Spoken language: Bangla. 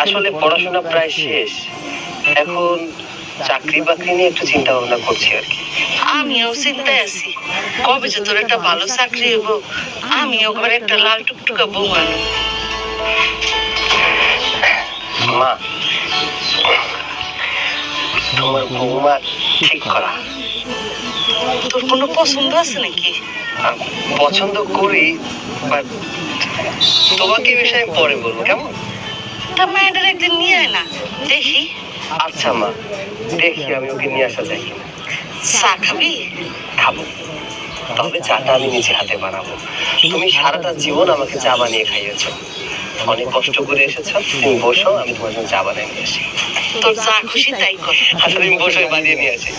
আসলে পড়াশোনা প্রায় শেষ, এখন চাকরি বাকরি নিয়ে একটু চিন্তা ভাবনা করছি আর কি। আমিও চিন্তায় আছি, কবে যে তোর একটা ভালো চাকরি হইব, আমিও ঘরে একটা লাল টুকটুকা বউ আনবো। মা, তোমার বৌমা ঠিক করা। তোর কোনো পছন্দ আছে নাকি? পছন্দ করি, বাট তোমাকে এই বিষয়ে পরে বলবো, কেমন? তা মেয়েটার একদিন নিয়ে আয় না, দেখি। আচ্ছা মা, দেখি আমি ওকে নিয়ে আসা যাই কিনা। চা খাবি? খাবো, তবে চাটা আমি নিজে হাতে বানাবো। তুমি সারাটা জীবন আমাকে চা বানিয়ে খাইয়েছো, অনেক কষ্ট করে এসেছো। তুমি বসো, আমি তোমার জন্য চা বানিয়ে নিয়ে আসি। তোর যা খুশি তাই কর। আচ্ছা তুমি বসে বানিয়ে নিয়ে আসি।